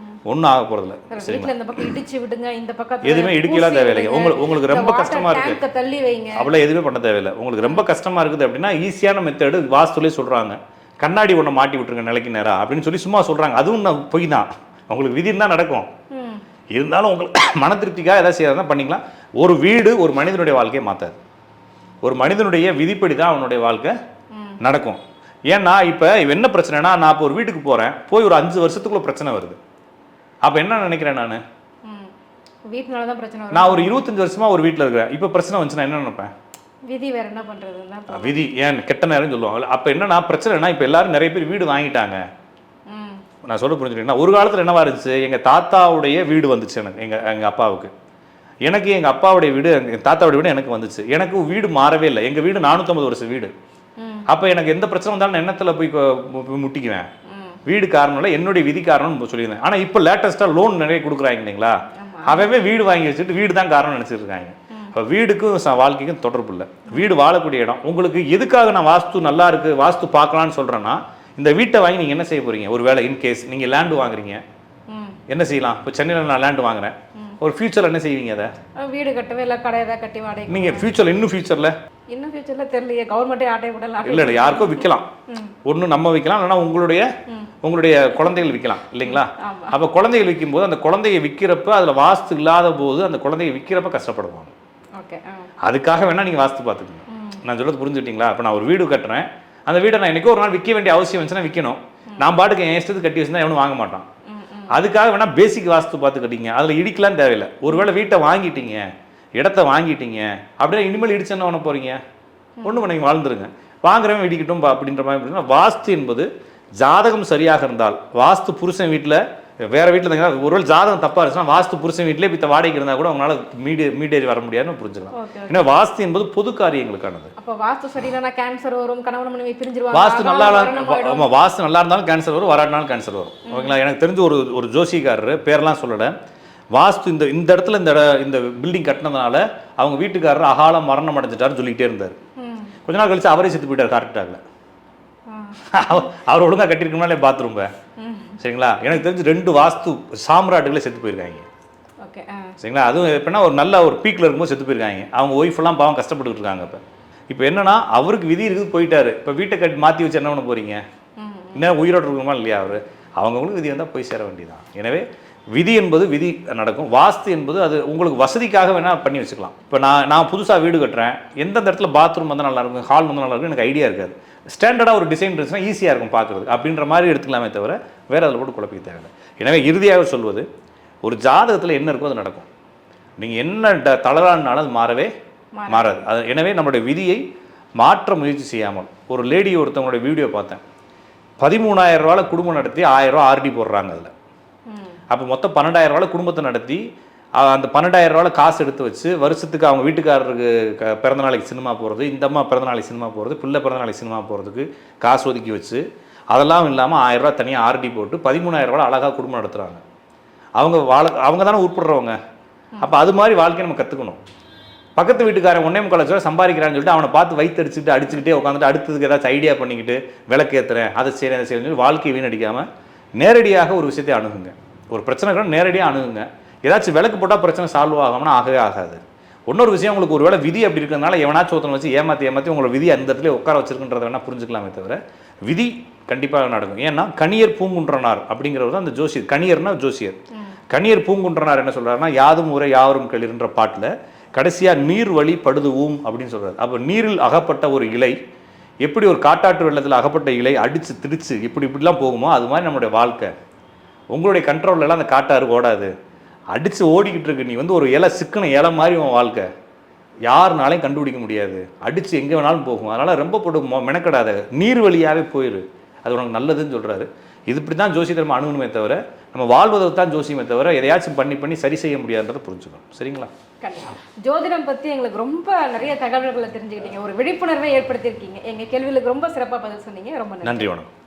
ஒன்றும் ஆக போகிறதில்ல. எதுவுமே இடிக்கலாம் தேவையில்லை. உங்களுக்கு ரொம்ப கஷ்டமா இருக்கு, அவ்வளோ எதுவுமே பண்ண தேவையில்லை. உங்களுக்கு ரொம்ப கஷ்டமா இருக்குது அப்படின்னா ஈஸியான மெத்தடு வாஸ்துலே சொல்றாங்க. கண்ணாடி ஒன்று மாட்டி விட்டுருங்க நிலைக்கு நேரம் அப்படின்னு சொல்லி சும்மா சொல்றாங்க. அதுவும் நான் பொய் தான். உங்களுக்கு விதி தான் நடக்கும். இருந்தாலும் உங்களுக்கு மன திருப்திக்காக எதாவது செய்யறதுனா பண்ணிக்கலாம். ஒரு வீடு ஒரு மனிதனுடைய வாழ்க்கையை மாற்றாது. ஒரு மனிதனுடைய விதிப்படி தான் அவனுடைய வாழ்க்கை நடக்கும். ஏன்னா இப்போ என்ன பிரச்சனைனா, நான் இப்போ ஒரு வீட்டுக்கு போகிறேன், போய் ஒரு 5 வருஷத்துக்குள்ள பிரச்சனை வருது. அப்போ என்ன நினைக்கிறேன், நான் ஒரு 25 வருஷமா ஒரு வீட்டில் இருக்கிறேன், இப்போ பிரச்சனை வந்துச்சுன்னா என்ன நினைப்பேன், விதி வேற என்ன பண்றது, விதி ஏன் கெட்ட நேரம் சொல்லுவாங்க. அப்போ என்னன்னா பிரச்சனைனா, இப்போ எல்லாரும் நிறைய பேர் வீடு வாங்கிட்டாங்க. நான் சொல்ல புரிஞ்சுக்கிட்டேன்னா, ஒரு காலத்தில் என்னவா இருந்துச்சு, எங்கள் தாத்தாவுடைய வீடு வந்துச்சு எனக்கு, எங்கள் அப்பாவுக்கு. எனக்கு எங்கள் அப்பாவுடைய வீடு, எங்கள் தாத்தாவுடைய வீடு எனக்கு வந்துச்சு. எனக்கு வீடு மாறவே இல்லை. எங்கள் வீடு 450 வருஷம் வீடு. அப்போ எனக்கு எந்த பிரச்சனை வந்தாலும் நான் எண்ணத்தில் போய் முட்டிக்குவேன். வீடு காரணம் இல்லை, என்னுடைய விதி காரணம்னு சொல்லியிருந்தேன். ஆனால் இப்போ லேட்டஸ்ட்டாக லோன் நிறைய கொடுக்குறாங்க இல்லைங்களா, அவவே வீடு வாங்கி வச்சுட்டு வீடு தான் காரணம் நினச்சிட்டு இருக்காங்க. இப்போ வீடுக்கும் வாழ்க்கைக்கும் தொடர்பு இல்லை. வீடு வாழக்கூடிய இடம். உங்களுக்கு எதுக்காக நான் வாஸ்து நல்லா இருக்குது, வாஸ்து பார்க்கலான்னு சொல்கிறேன்னா, இந்த வீட்டை வாங்கி நீங்கள் என்ன செய்ய போகிறீங்க, ஒரு வேளை இன்கேஸ் நீங்கள் லேண்டு வாங்குறீங்க, என்ன செய்யலாம். இப்போ சென்னையில் நான் லேண்டு வாங்குறேன், ஒரு ஃபியூச்சரில் என்ன செய்வீங்க, அதை வீடு கட்டவே இல்லை, கடையை கட்டி வாடகை. நீங்கள் ஃபியூச்சரில் இன்னும் ஃபியூச்சரில் தெரியலையே, கவர்மெண்ட்டே ஆட்டை விடலாம். இல்லை இல்லை, யாருக்கோ விற்கலாம். ஒன்று நம்ம விற்கலாம், இல்லைன்னா உங்களுடைய குழந்தைகள் விற்கலாம் இல்லைங்களா. அப்போ குழந்தைகள் விற்கும்போது அந்த குழந்தைய விற்கிறப்ப அதில் வாஸ்து இல்லாத போது அந்த குழந்தைய விற்கிறப்ப கஷ்டப்படுவாங்க. அதுக்காக வேணா நீங்கள் வாஸ்து பார்த்துக்கணும். நான் சொல்றது புரிஞ்சுக்கிட்டீங்களா. இப்போ நான் ஒரு வீடு கட்டுறேன், அந்த வீடை நான் என்னைக்கோ ஒரு நாள் விற்க வேண்டிய அவசியம் வந்துச்சுன்னா விற்கணும். நான் பாட்டுக்கு என் இஷ்டத்துக்கு கட்டி வச்சுருந்தா எவனும் வாங்க மாட்டான். அதுக்காக வேணா பேசிக் வாஸ்து பார்த்து கட்டிங்க, அதில் இடிக்கலாம் தேவையில்லை. ஒருவேளை வீட்டை வாங்கிட்டீங்க, இடத்த வாங்கிட்டீங்க அப்படின்னா இனிமேல் இடிச்சு என்ன பண்ண போறீங்க, ஒன்றும் நீங்கள் வாழ்ந்துருங்க, வாங்குறவன் இடிக்கட்டும் அப்படின்ற மாதிரி. வாஸ்து என்பது ஜாதகம் சரியாக இருந்தால், வாஸ்து புருஷன் வீட்டில் வேற வீட்டில் இருந்தாங்கன்னா, ஒருவேளை ஜாதகம் தப்பாக இருந்துச்சுன்னா வாஸ்து புருஷன் வீட்டிலே இப்போ வாடகைக்கு இருந்தால் கூட அவங்களால மீடியேறி வர முடியாதுன்னு புரிஞ்சுக்கலாம். ஏன்னா வாஸ்து என்பது பொது காரியங்களுக்கானது. அப்போ வாஸ்து சரியில்லைனா கேன்சர் வரும், கணவன் மனைவி பிரிஞ்சிருவாங்க. வாஸ்து நல்லா ஆமாம், வாஸ்து நல்லா இருந்தாலும் கேன்சர் வரும், வராட்டினாலும் கேன்சர் வரும். ஓகேங்களா. எனக்கு தெரிஞ்ச ஒரு ஜோசிக்காரர், பேரெல்லாம் சொல்லலை, வாஸ்து இந்த இடத்துல இந்த பில்டிங் கட்டினதுனால அவங்க வீட்டுக்காரர் அகாலம் மரணம் அடைஞ்சிட்டாருன்னு சொல்லிக்கிட்டே இருந்தார். கொஞ்ச நாள் கழிச்சு அவரே செத்து போயிட்டார் ஹார்ட் அட்டாக்ல. அவர் ஒழுங்காக கட்டியிருக்கனாலே பாத்ரூம். சரிங்களா. எனக்கு தெரிஞ்சு 2 வாஸ்து சாம்ராட்டுகளே செத்து போயிருக்காங்க. சரிங்களா. அதுவும் எப்படின்னா ஒரு நல்ல ஒரு பீக்கில் இருக்கும்போது செத்து போயிருக்காங்க. அவங்க ஒய்ஃபெல்லாம் பாவம் கஷ்டப்பட்டுக்கிட்டு இருக்காங்க. இப்போ என்னன்னா, அவருக்கு விதி இருக்குது, போயிட்டாரு. இப்போ வீட்டை கட்டி மாற்றி வச்சு என்ன பண்ண போறீங்க, இன்னும் உயிரோடு இருக்கணுமா இல்லையா. அவங்களுக்கு விதி வந்தால் போய் சேர வேண்டியதான். எனவே விதி என்பது விதி நடக்கும். வாஸ்து என்பது அது உங்களுக்கு வசதிக்காக வேணால் பண்ணி வச்சுக்கலாம். இப்போ நான் புதுசாக வீடு கட்டுறேன், எந்தெந்த இடத்துல பாத்ரூம் வந்து நல்லாயிருக்கும், ஹால் வந்து நல்லாயிருக்கும், எனக்கு ஐடியா இருக்காது. ஸ்டாண்டர்டாக ஒரு டிசைன் இருந்துச்சுன்னா ஈஸியாக இருக்கும் பார்க்குறது, அப்படின்ற மாதிரி எடுத்துக்கலாமே தவிர வேறு அதில் போட்டு குழப்பிக்க தேவையில்லை. எனவே இறுதியாக சொல்வது, ஒரு ஜாதகத்தில் என்ன இருக்கோ அது நடக்கும். நீங்கள் என்ன தளரானாலும் அது மாறவே மாறாது. அது எனவே நம்மளுடைய விதியை மாற்ற முயற்சி செய்யாமல், ஒரு லேடி ஒருத்தவங்களுடைய வீடியோ பார்த்தேன், 13,000 ரூபாயில் குடும்பம் நடத்தி 1000 ரூபா ஆர்டி போடுறாங்க. அதில் அப்போ மொத்தம் 12,000 ரூபாயில் குடும்பத்தை நடத்தி அந்த 12,000 ரூபாயில் காசு எடுத்து வச்சு வருஷத்துக்கு அவங்க வீட்டுக்காரருக்கு பிறந்த நாளைக்கு சினிமா போகிறது, இந்த அம்மா பிறந்த நாளைக்கு சினிமா போகிறது, பிள்ளை பிறந்த நாளைக்கு சினிமா போகிறதுக்கு காசு ஒதுக்கி வச்சு அதெல்லாம் இல்லாமல் 1000 ரூபா தனியாக ஆர்டி போட்டு 13,000 ரூபா அழகாக குடும்பம் நடத்துகிறாங்க. அவங்க தானே உட்படுறவங்க. அப்போ அது மாதிரி வாழ்க்கையை நம்ம கற்றுக்கணும். பக்கத்து வீட்டுக்காரன் 1.25 லட்சம் சம்பாதிக்கிறான்னு சொல்லிட்டு அவனை பார்த்து வயிற்று அடிச்சுக்கிட்டே உட்காந்துட்டு அடுத்ததுக்கு ஏதாச்சும் ஐடியா பண்ணிக்கிட்டு விளக்கு ஏற்றுறேன் அதை செய்கிறேன் அதை செய்யறேன்னு சொல்லி வாழ்க்கையை வீணடிக்காமல் நேரடியாக ஒரு விஷயத்தை அணுகுங்க. ஒரு பிரச்சனை கூட நேரடியாக அணுகுங்க. ஏதாச்சும் விளக்கு போட்டால் பிரச்சனை சால்வ் ஆகாமனா ஆகவே ஆகாது. இன்னொரு விஷயம், உங்களுக்கு ஒரு வேளை விதி அப்படி இருக்கிறதுனால எவனாச்சும் ஒருத்தனை வச்சு ஏமாற்றி உங்களோட விதி அந்த இடத்துல உட்கார வச்சிருக்குன்றதை வேணால் புரிஞ்சுக்கலாமே தவிர விதி கண்டிப்பாக நடக்கும். ஏன்னா கணியர் பூங்குன்றனார் அப்படிங்கிறவர் தான் அந்த ஜோசியர். கணியர்னா ஜோசியர். கணியர் பூங்குன்றனார் என்ன சொல்கிறாருன்னா, யாதும் ஊரே யாவரும் கேளிர்ன்ற பாட்டில் கடைசியாக நீர் வழி படுதுவும் அப்படின்னு சொல்கிறார். அப்போ நீரில் அகப்பட்ட ஒரு இலை எப்படி ஒரு காட்டாற்று வெள்ளத்தில் அகப்பட்ட இலை அடித்து திடிச்சு இப்படிலாம் போகுமோ அது மாதிரி நம்மளுடைய வாழ்க்கை. உங்களுடைய கண்ட்ரோல்லலாம் அந்த காட்டாறு ஓடாது, அடித்து ஓடிக்கிட்டு இருக்கு. நீ ஒரு இலை சிக்கன இலை மாதிரி உன் வாழ்க்கை யாருனாலையும் கண்டுபிடிக்க முடியாது, அடித்து எங்கே வேணாலும் போகும். அதனால் ரொம்ப மெனக்கடாத, நீர் வழியாகவே போயிரு, அது உனக்கு நல்லதுன்னு சொல்கிறாரு. இது இப்படி தான் ஜோசியத்தை அணுகணுமே தவிர நம்ம வாழ்வதை தான் ஜோசியமே தவிர எதையாச்சும் பண்ணி சரி செய்ய முடியாதுன்றதை புரிஞ்சுக்கணும். சரிங்களா? கண்டிப்பாக. ஜோதிடம் பற்றி எங்களுக்கு ரொம்ப நிறைய தகவல்களை தெரிஞ்சுக்கிட்டீங்க, ஒரு விழிப்புணர்வை ஏற்படுத்தியிருக்கீங்க. எங்கள் கேள்விகளுக்கு ரொம்ப சிறப்பாக பதில் சொன்னீங்க. ரொம்ப நன்றி. வணக்கம்.